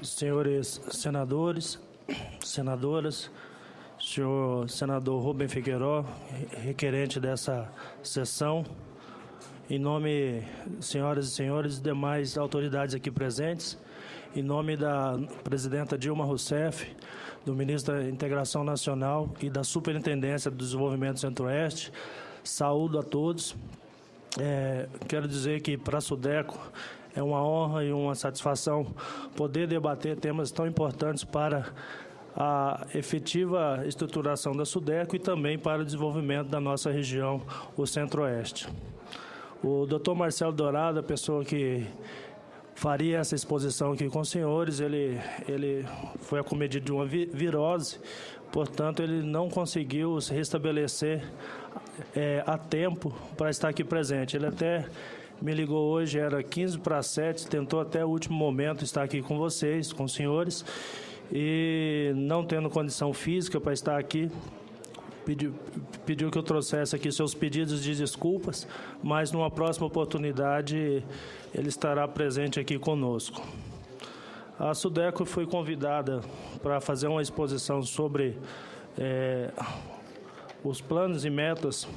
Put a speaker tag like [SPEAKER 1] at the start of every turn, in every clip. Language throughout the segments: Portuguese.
[SPEAKER 1] senhores senadores, senadoras, senhor senador Rubem Figueiró, requerente dessa sessão, em nome, senhoras e senhores, demais autoridades aqui presentes, em nome da presidenta Dilma Rousseff, do ministro da Integração Nacional e da Superintendência do Desenvolvimento Centro-Oeste, saúdo a todos. Quero dizer que para a SUDECO é uma honra e uma satisfação poder debater temas tão importantes para a efetiva estruturação da SUDECO e também para o desenvolvimento da nossa região, o Centro-Oeste. O Dr. Marcelo Dourado, a pessoa que faria essa exposição aqui com os senhores, ele foi acometido de uma virose, portanto, ele não conseguiu se restabelecer a tempo para estar aqui presente. Ele até me ligou hoje, era 15:07, tentou até o último momento estar aqui com vocês, com os senhores, e não tendo condição física para estar aqui, pediu que eu trouxesse aqui seus pedidos de desculpas, mas numa próxima oportunidade ele estará presente aqui conosco. A SUDECO foi convidada para fazer uma exposição sobre os planos e metas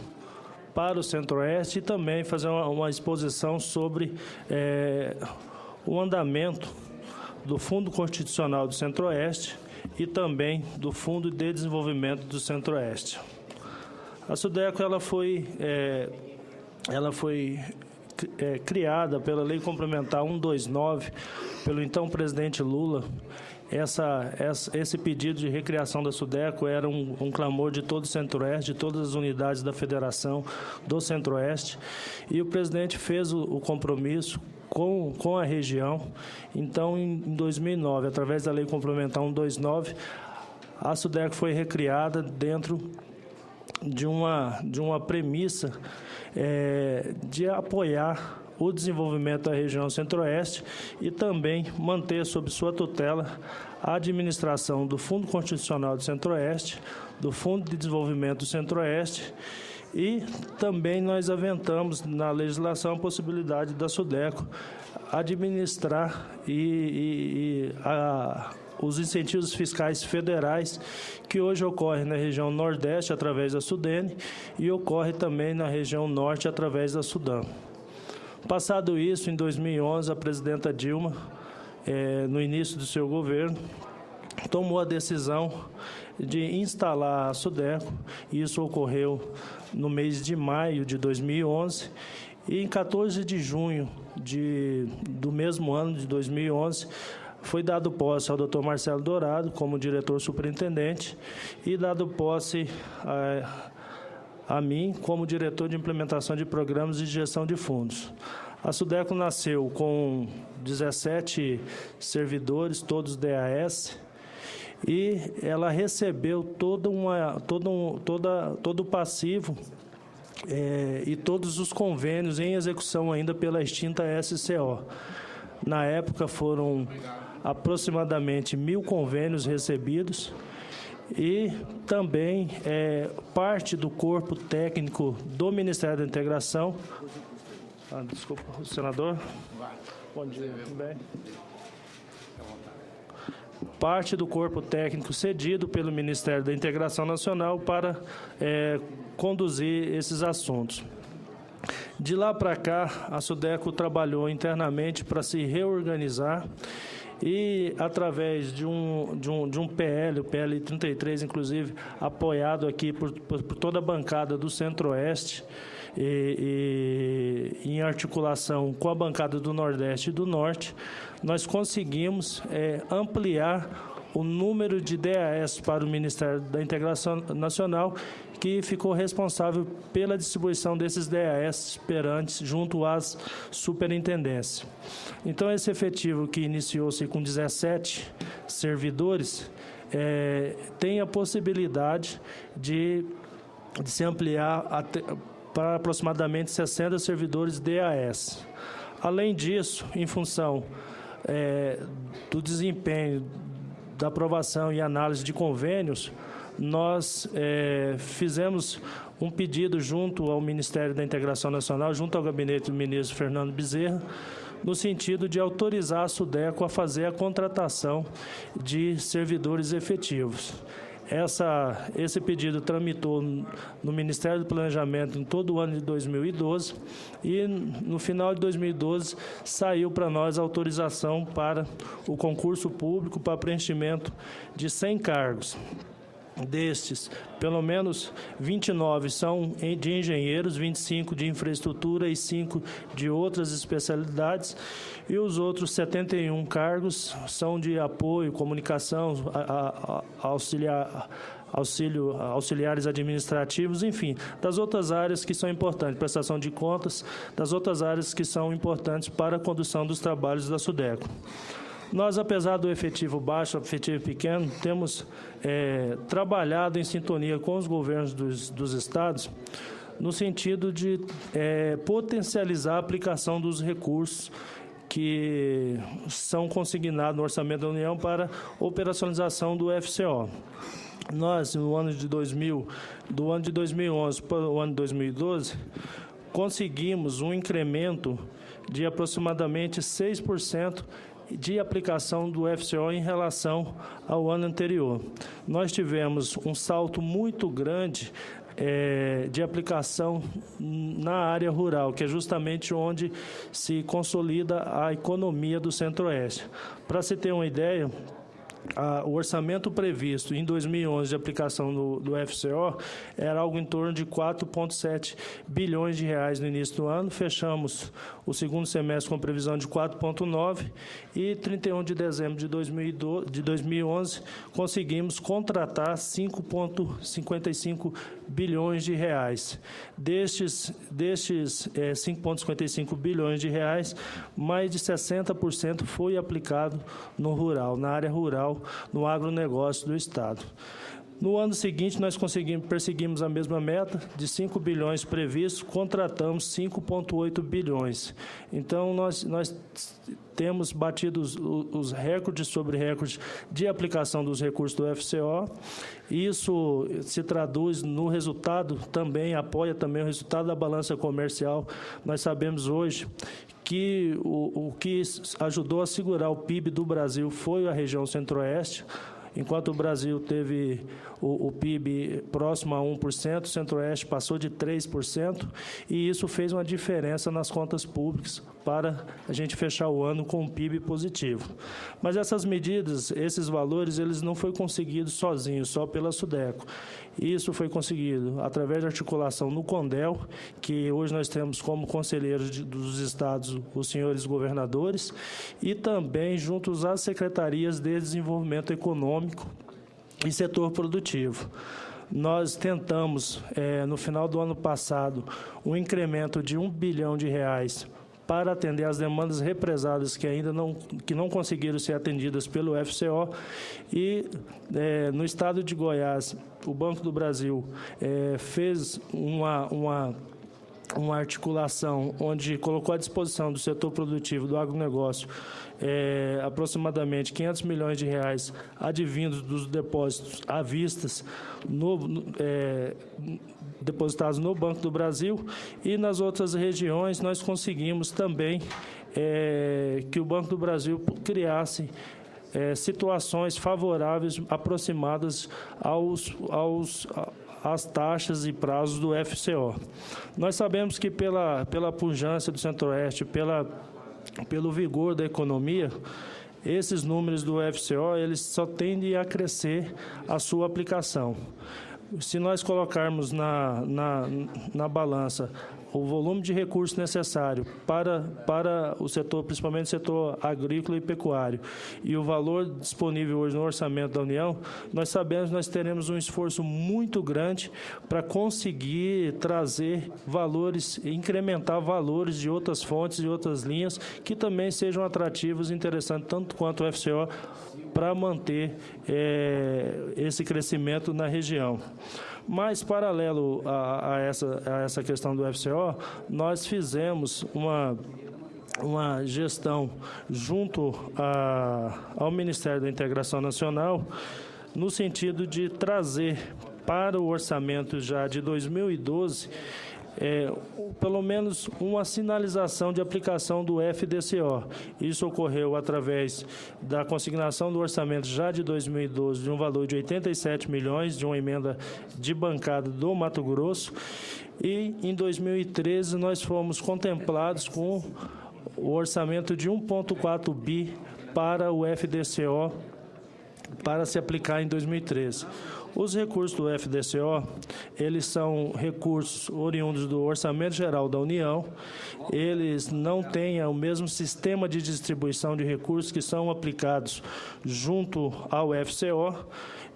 [SPEAKER 1] para o Centro-Oeste e também fazer uma exposição sobre o andamento do Fundo Constitucional do Centro-Oeste e também do Fundo de Desenvolvimento do Centro-Oeste. A SUDECO ela foi criada pela Lei Complementar 129, pelo então presidente Lula. Esse pedido de recriação da SUDECO era um clamor de todo o Centro-Oeste, de todas as unidades da Federação do Centro-Oeste, e o presidente fez o compromisso com a região. Então, em 2009, através da Lei Complementar 129, a SUDECO foi recriada dentro de uma premissa de apoiar o desenvolvimento da região Centro-Oeste e também manter sob sua tutela a administração do Fundo Constitucional do Centro-Oeste, do Fundo de Desenvolvimento do Centro-Oeste, e também nós aventamos na legislação a possibilidade da SUDECO administrar os incentivos fiscais federais que hoje ocorrem na região Nordeste através da SUDENE e ocorre também na região Norte através da SUDAM. Passado isso, em 2011, a presidenta Dilma, no início do seu governo, tomou a decisão de instalar a SUDECO. Isso ocorreu no mês de maio de 2011 e em 14 de junho do mesmo ano de 2011, foi dado posse ao Dr. Marcelo Dourado como diretor superintendente e dado posse a mim como diretor de implementação de programas e de gestão de fundos. A SUDECO nasceu com 17 servidores, todos DAS, e ela recebeu todo o passivo e todos os convênios em execução ainda pela extinta SCO. Na época foram aproximadamente 1.000 convênios recebidos e também parte do corpo técnico do Ministério da Integração. Desculpa, senador. Bom dia, tudo bem? Parte do corpo técnico cedido pelo Ministério da Integração Nacional para conduzir esses assuntos. De lá para cá, a SUDECO trabalhou internamente para se reorganizar e, através de um PL, o PL 33, inclusive, apoiado aqui por toda a bancada do Centro-Oeste, e em articulação com a bancada do Nordeste e do Norte, nós conseguimos ampliar o número de DAS para o Ministério da Integração Nacional, que ficou responsável pela distribuição desses DAS perantes junto às superintendências. Então, esse efetivo que iniciou-se com 17 servidores tem a possibilidade de se ampliar para aproximadamente 60 servidores DAS. Além disso, em função do desempenho da aprovação e análise de convênios, nós fizemos um pedido junto ao Ministério da Integração Nacional, junto ao gabinete do ministro Fernando Bezerra, no sentido de autorizar a SUDECO a fazer a contratação de servidores efetivos. Esse pedido tramitou no Ministério do Planejamento em todo o ano de 2012 e, no final de 2012, saiu para nós a autorização para o concurso público para preenchimento de 100 cargos. Destes, pelo menos 29 são de engenheiros, 25 de infraestrutura e 5 de outras especialidades, e os outros 71 cargos são de apoio, comunicação, auxiliares administrativos, enfim, das outras áreas que são importantes, prestação de contas, das outras áreas que são importantes para a condução dos trabalhos da SUDECO. Nós, apesar do efetivo baixo, efetivo pequeno, temos trabalhado em sintonia com os governos dos estados, no sentido de potencializar a aplicação dos recursos que são consignados no Orçamento da União para operacionalização do FCO. Nós, no ano de 2011 para o ano de 2012, conseguimos um incremento de aproximadamente 6% de aplicação do FCO em relação ao ano anterior. Nós tivemos um salto muito grande de aplicação na área rural, que é justamente onde se consolida a economia do Centro-Oeste. Para se ter uma ideia, o orçamento previsto em 2011 de aplicação do FCO era algo em torno de 4,7 bilhões de reais no início do ano. Fechamos o segundo semestre com previsão de 4,9 e 31 de dezembro de 2011 conseguimos contratar 5,55 bilhões de reais. Destes 5,55 bilhões de reais, mais de 60% foi aplicado no rural, na área rural, no agronegócio do Estado. No ano seguinte, nós perseguimos a mesma meta, de 5 bilhões previstos, contratamos 5,8 bilhões. Então, nós temos batido os recordes sobre recordes de aplicação dos recursos do FCO. Isso se traduz no resultado também, apoia também o resultado da balança comercial. Nós sabemos hoje que o que ajudou a segurar o PIB do Brasil foi a região Centro-Oeste. Enquanto o Brasil teve o PIB próximo a 1%, o Centro-Oeste passou de 3%, e isso fez uma diferença nas contas públicas para a gente fechar o ano com um PIB positivo. Mas essas medidas, esses valores, eles não foram conseguidos sozinhos, só pela SUDECO. Isso foi conseguido através da articulação no CONDEL, que hoje nós temos como conselheiros dos estados os senhores governadores, e também juntos às secretarias de desenvolvimento econômico e setor produtivo. Nós tentamos, no final do ano passado, um incremento de R$1 bilhão para atender às demandas represadas que ainda não conseguiram ser atendidas pelo FCO, e no estado de Goiás, o Banco do Brasil fez uma articulação onde colocou à disposição do setor produtivo do agronegócio aproximadamente R$500 milhões advindos dos depósitos à vista depositados no Banco do Brasil, e nas outras regiões nós conseguimos também que o Banco do Brasil criasse situações favoráveis aproximadas às taxas e prazos do FCO. Nós sabemos que pela pujança do Centro-Oeste, pelo vigor da economia, esses números do FCO, eles só tendem a crescer a sua aplicação. Se nós colocarmos na balança o volume de recursos necessário para o setor, principalmente o setor agrícola e pecuário, e o valor disponível hoje no orçamento da União, nós sabemos que nós teremos um esforço muito grande para conseguir trazer valores, incrementar valores de outras fontes e outras linhas que também sejam atrativos e interessantes, tanto quanto o FCO, para manter esse crescimento na região. Mas, paralelo a essa questão do FCO, nós fizemos uma gestão junto ao Ministério da Integração Nacional, no sentido de trazer para o orçamento já de 2012 pelo menos uma sinalização de aplicação do FDCO. Isso ocorreu através da consignação do orçamento já de 2012 de um valor de 87 milhões, de uma emenda de bancada do Mato Grosso, e em 2013 nós fomos contemplados com o orçamento de 1,4 bi para o FDCO, para se aplicar em 2013. Os recursos do FDCO, eles são recursos oriundos do Orçamento Geral da União, eles não têm o mesmo sistema de distribuição de recursos que são aplicados junto ao FCO,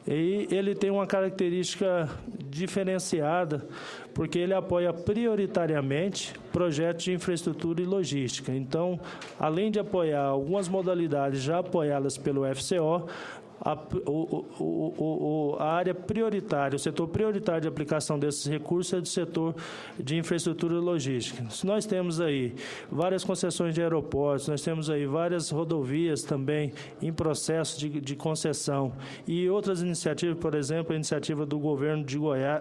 [SPEAKER 1] e ele tem uma característica diferenciada, porque ele apoia prioritariamente projetos de infraestrutura e logística. Então, além de apoiar algumas modalidades já apoiadas pelo FCO, a área prioritária, o setor prioritário de aplicação desses recursos é do setor de infraestrutura e logística. Nós temos aí várias concessões de aeroportos, nós temos aí várias rodovias também em processo de concessão e outras iniciativas, por exemplo, a iniciativa do governo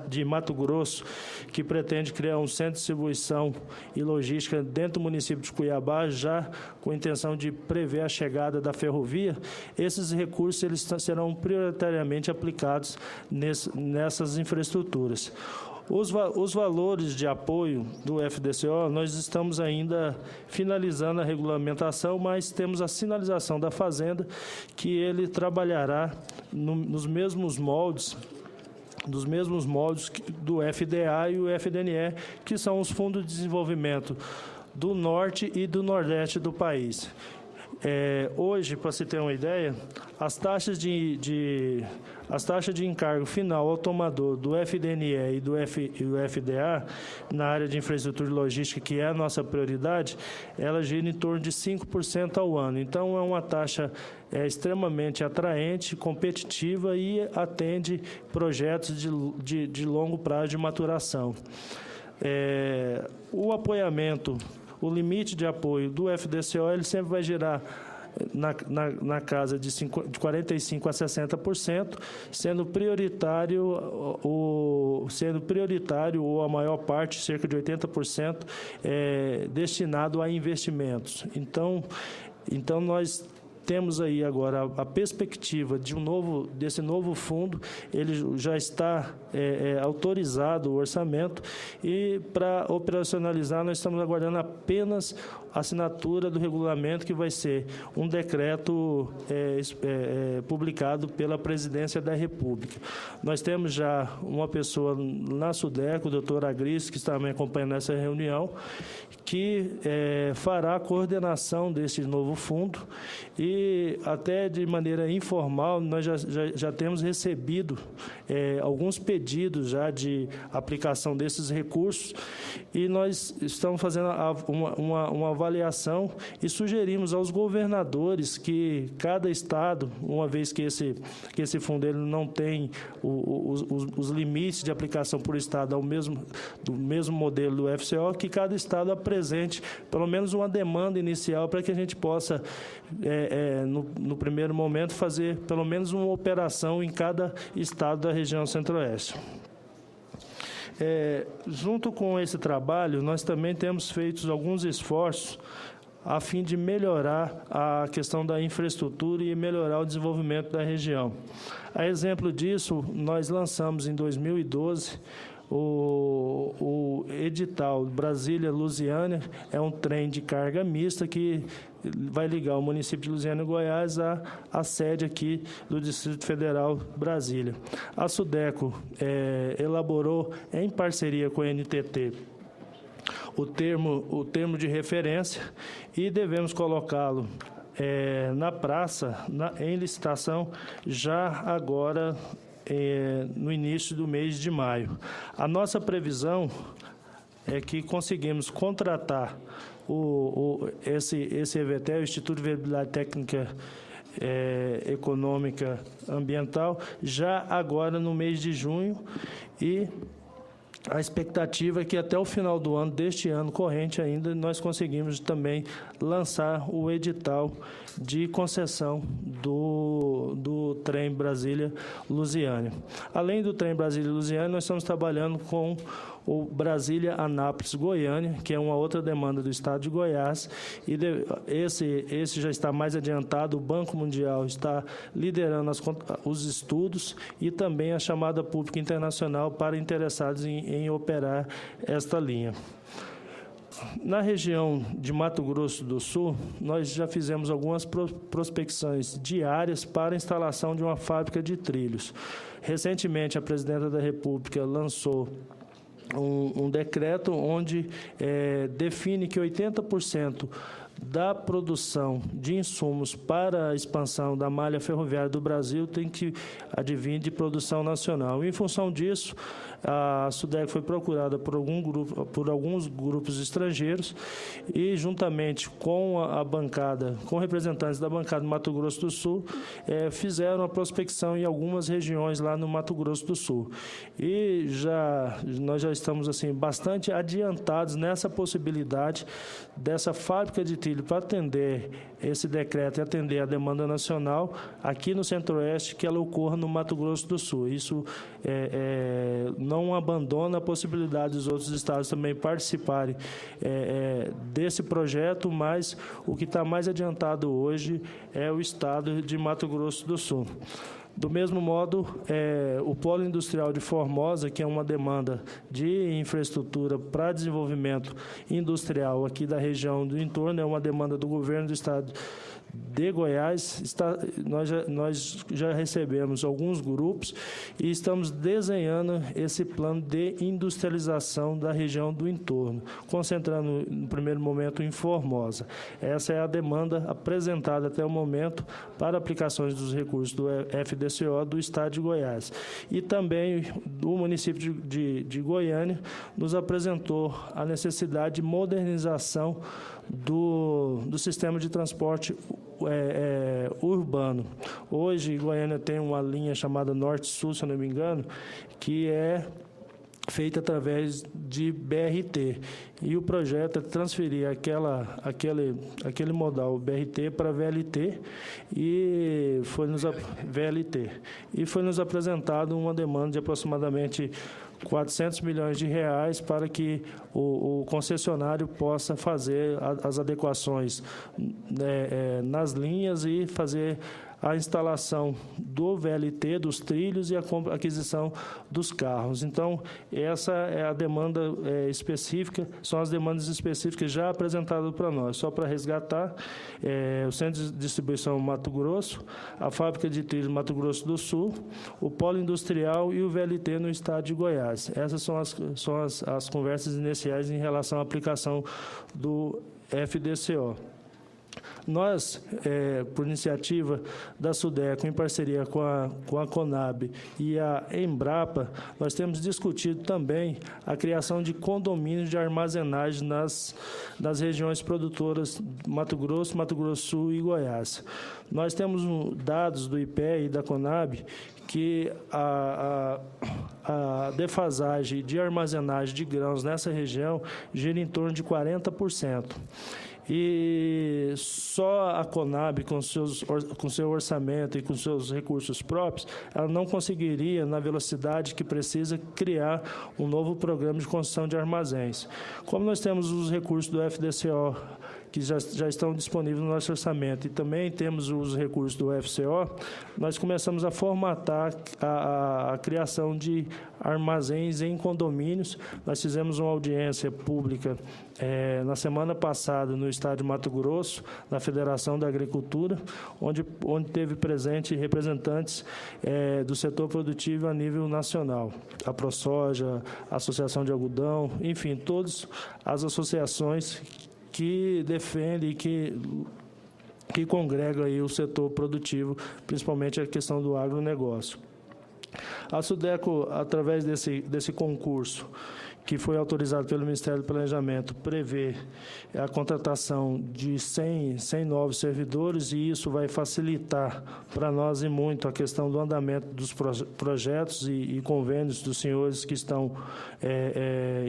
[SPEAKER 1] de Mato Grosso, que pretende criar um centro de distribuição e logística dentro do município de Cuiabá, já com a intenção de prever a chegada da ferrovia. Esses recursos eles serão prioritariamente aplicados nessas infraestruturas. Os valores de apoio do FDCO, nós estamos ainda finalizando a regulamentação, mas temos a sinalização da Fazenda que ele trabalhará nos mesmos moldes do FDA e o FDNE, que são os Fundos de Desenvolvimento do Norte e do Nordeste do país. Hoje, para se ter uma ideia, as taxas de encargo final ao tomador do FDNE e do FDA, na área de infraestrutura e logística, que é a nossa prioridade, ela gira em torno de 5% ao ano. Então, é uma taxa extremamente atraente, competitiva e atende projetos de longo prazo de maturação. O apoiamento, o limite de apoio do FDCO, ele sempre vai girar na casa de 45% a 60%, sendo prioritário ou a maior parte, cerca de 80%, destinado a investimentos. Então nós temos aí agora a perspectiva desse novo fundo, ele já está autorizado o orçamento, e para operacionalizar nós estamos aguardando apenas a assinatura do regulamento, que vai ser um decreto publicado pela Presidência da República. Nós temos já uma pessoa na SUDECO, o doutor Agris, que está me acompanhando nessa reunião, que fará a coordenação desse novo fundo, e até de maneira informal nós já temos recebido alguns pedidos já de aplicação desses recursos, e nós estamos fazendo uma avaliação e sugerimos aos governadores que cada estado, uma vez que esse fundo ele não tem os limites de aplicação por estado do mesmo modelo do FCO, que cada estado apresente pelo menos uma demanda inicial para que a gente possa, no primeiro momento, fazer pelo menos uma operação em cada estado da região Centro-Oeste. Junto com esse trabalho, nós também temos feito alguns esforços a fim de melhorar a questão da infraestrutura e melhorar o desenvolvimento da região. A exemplo disso, nós lançamos em 2012 o edital Brasília-Lusiânia, é um trem de carga mista que vai ligar o município de Lusiânia e Goiás à sede aqui do Distrito Federal, Brasília. A SUDECO elaborou, em parceria com a NTT, o termo de referência, e devemos colocá-lo na praça, em licitação, já agora no início do mês de maio. A nossa previsão é que conseguimos contratar esse EVTEL, o Instituto de Viabilidade Técnica Econômica Ambiental, já agora no mês de junho, e a expectativa é que até o final do ano, deste ano corrente ainda, nós conseguimos também lançar o edital de concessão do trem Brasília-Lusiânia. Além do trem Brasília-Lusiânia, nós estamos trabalhando com o Brasília-Anápolis-Goiânia, que é uma outra demanda do Estado de Goiás, e esse já está mais adiantado. O Banco Mundial está liderando os estudos e também a chamada pública internacional para interessados em operar esta linha. Na região de Mato Grosso do Sul, nós já fizemos algumas prospecções diárias para a instalação de uma fábrica de trilhos. Recentemente, a Presidenta da República lançou um decreto onde define que 80% da produção de insumos para a expansão da malha ferroviária do Brasil tem que advir de produção nacional. Em função disso, a SUDEC foi procurada por alguns grupos estrangeiros e, juntamente com a bancada, com representantes da bancada do Mato Grosso do Sul, fizeram a prospecção em algumas regiões lá no Mato Grosso do Sul. E nós já estamos assim, bastante adiantados nessa possibilidade dessa fábrica de trilho para atender esse decreto e atender a demanda nacional aqui no Centro-Oeste, que ela ocorra no Mato Grosso do Sul. Isso não abandona a possibilidade dos outros estados também participarem desse projeto, mas o que está mais adiantado hoje é o estado de Mato Grosso do Sul. Do mesmo modo, o Polo Industrial de Formosa, que é uma demanda de infraestrutura para desenvolvimento industrial aqui da região do entorno, é uma demanda do governo do estado de Goiás. Nós já recebemos alguns grupos e estamos desenhando esse plano de industrialização da região do entorno, concentrando no primeiro momento em Formosa. Essa é a demanda apresentada até o momento para aplicações dos recursos do FDCO do estado de Goiás. E também o município de Goiânia nos apresentou a necessidade de modernização do sistema de transporte urbano. Hoje, Goiânia tem uma linha chamada Norte-Sul, se eu não me engano, que é feita através de BRT. E o projeto é transferir aquele modal BRT para VLT e foi nos apresentado uma demanda de aproximadamente 400 milhões de reais para que o concessionário possa fazer as adequações nas linhas e fazer a instalação do VLT, dos trilhos e a aquisição dos carros. Então, essa é a demanda específica, são as demandas específicas já apresentadas para nós. Só para resgatar, o Centro de Distribuição Mato Grosso, a Fábrica de Trilhos Mato Grosso do Sul, o Polo Industrial e o VLT no estado de Goiás. Essas são as conversas iniciais em relação à aplicação do FDCO. Nós, por iniciativa da SUDECO, em parceria com a CONAB e a Embrapa, nós temos discutido também a criação de condomínios de armazenagem nas regiões produtoras Mato Grosso do Sul e Goiás. Nós temos dados do IPE e da CONAB que a defasagem de armazenagem de grãos nessa região gira em torno de 40%. E só a CONAB, com seu orçamento e com seus recursos próprios, ela não conseguiria, na velocidade que precisa, criar um novo programa de construção de armazéns. Como nós temos os recursos do FDCO, que já estão disponíveis no nosso orçamento, e também temos os recursos do FCO, nós começamos a formatar a criação de armazéns em condomínios. Nós fizemos uma audiência pública na semana passada no estado de Mato Grosso, na Federação da Agricultura, onde teve presente representantes do setor produtivo a nível nacional, a ProSoja, a Associação de Algodão, enfim, todas as associações que defendem e que congregam aí o setor produtivo, principalmente a questão do agronegócio. A SUDECO, através desse concurso, que foi autorizado pelo Ministério do Planejamento, prevê a contratação de 100 novos servidores, e isso vai facilitar para nós e muito a questão do andamento dos projetos e convênios dos senhores que estão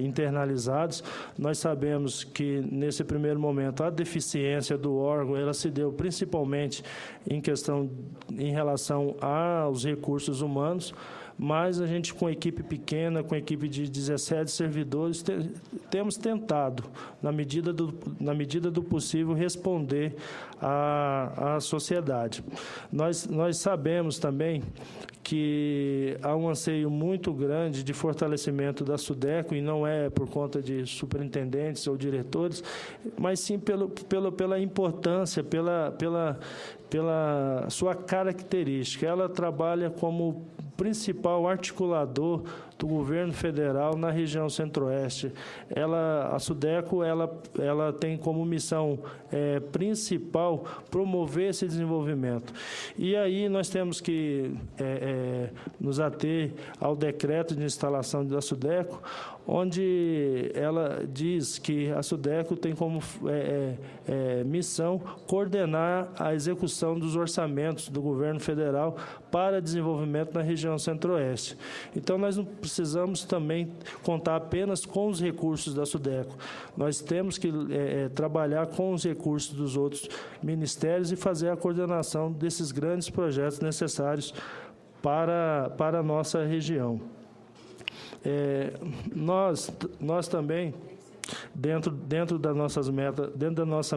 [SPEAKER 1] internalizados. Nós sabemos que, nesse primeiro momento, a deficiência do órgão ela se deu principalmente em relação aos recursos humanos, mas a gente, com equipe pequena, com equipe de 17 servidores, temos tentado, na medida do possível, responder à sociedade. Nós sabemos também que há um anseio muito grande de fortalecimento da SUDECO, e não é por conta de superintendentes ou diretores, mas sim pela importância, pela sua característica. Ela trabalha como principal articulador do governo federal na região centro-oeste. A SUDECO ela tem como missão principal promover esse desenvolvimento. E aí nós temos que nos ater ao decreto de instalação da SUDECO, onde ela diz que a SUDECO tem como missão coordenar a execução dos orçamentos do governo federal para desenvolvimento na região centro-oeste. Então, nós não precisamos também contar apenas com os recursos da SUDECO. Nós temos que trabalhar com os recursos dos outros ministérios e fazer a coordenação desses grandes projetos necessários para a nossa região. Nós também, dentro da nossa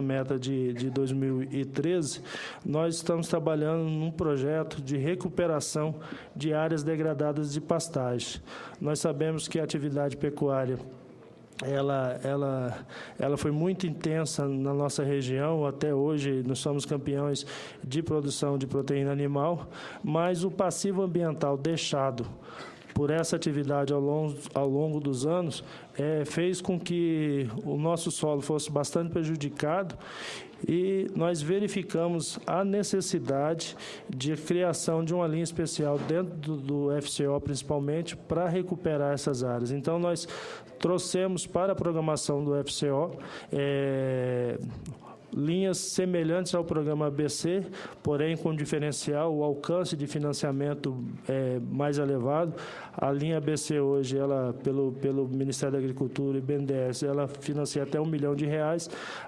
[SPEAKER 1] meta de 2013, nós estamos trabalhando num projeto de recuperação de áreas degradadas de pastagem. Nós sabemos que a atividade pecuária ela foi muito intensa na nossa região. Até hoje nós somos campeões de produção de proteína animal, mas o passivo ambiental deixado por essa atividade ao longo dos anos fez com que o nosso solo fosse bastante prejudicado, e nós verificamos a necessidade de criação de uma linha especial dentro do FCO, principalmente, para recuperar essas áreas. Então, nós trouxemos para a programação do FCO linhas semelhantes ao programa ABC, porém com diferencial, o alcance de financiamento mais elevado. A linha ABC hoje, ela, pelo Ministério da Agricultura e BNDES, ela financia até R$1 milhão.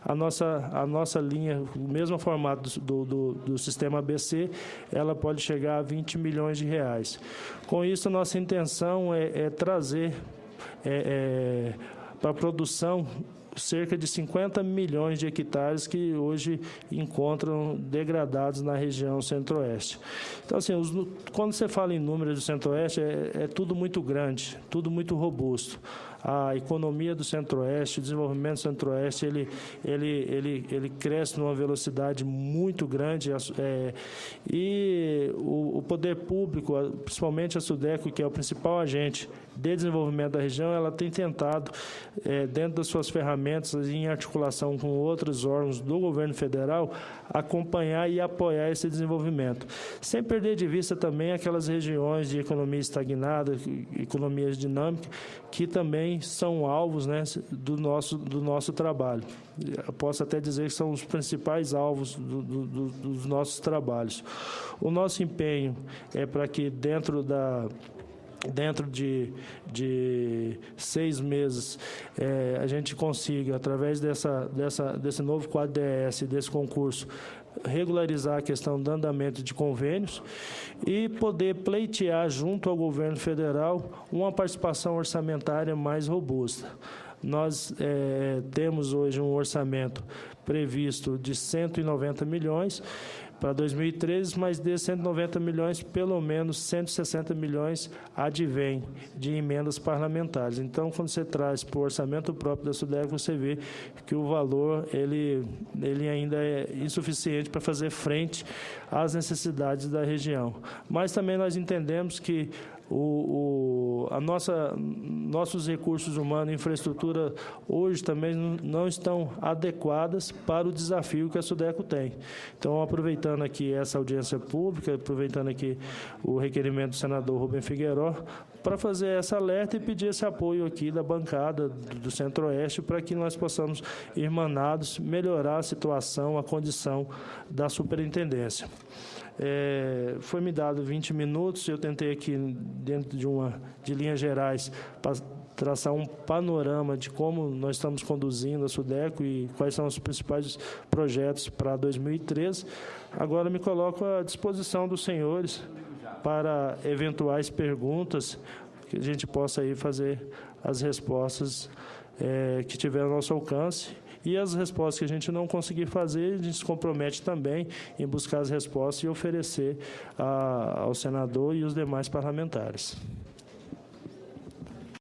[SPEAKER 1] A nossa linha, o mesmo formato do sistema ABC, ela pode chegar a R$20 milhões. Com isso, a nossa intenção é trazer para a produção cerca de 50 milhões de hectares que hoje encontram degradados na região centro-oeste. Então, assim, quando você fala em números do centro-oeste, é tudo muito grande, tudo muito robusto. A economia do centro-oeste, o desenvolvimento do centro-oeste, ele cresce numa velocidade muito grande, e o poder público, principalmente a SUDECO, que é o principal agente de desenvolvimento da região, ela tem tentado, dentro das suas ferramentas, em articulação com outros órgãos do governo federal, acompanhar e apoiar esse desenvolvimento. Sem perder de vista também aquelas regiões de economia estagnada, economias dinâmicas, que também são alvos, né, do nosso trabalho. Eu posso até dizer que são os principais alvos dos nossos trabalhos. O nosso empenho é para que dentro de 6 meses, a gente consiga, através desse novo quadro DES, desse concurso, regularizar a questão do andamento de convênios e poder pleitear junto ao governo federal uma participação orçamentária mais robusta. Nós temos hoje um orçamento previsto de 190 milhões para 2013, mas desses 190 milhões, pelo menos 160 milhões advém de emendas parlamentares. Então, quando você traz para o orçamento próprio da SUDECO, você vê que o valor ele ainda é insuficiente para fazer frente às necessidades da região. Mas também nós entendemos que nossos recursos humanos e infraestrutura hoje também não estão adequadas para o desafio que a SUDECO tem. Então, aproveitando aqui essa audiência pública, aproveitando aqui o requerimento do senador Rubem Figueiró, para fazer essa alerta e pedir esse apoio aqui da bancada do Centro-Oeste, para que nós possamos, irmanados, melhorar a situação, a condição da superintendência. Foi-me dado 20 minutos, eu tentei aqui, dentro de linhas gerais, traçar um panorama de como nós estamos conduzindo a SUDECO e quais são os principais projetos para 2013. Agora me coloco à disposição dos senhores. para eventuais perguntas, que a gente possa aí fazer as respostas que tiver ao nosso alcance. E as respostas que a gente não conseguir fazer, a gente se compromete também em buscar as respostas e oferecer ao senador e os demais parlamentares.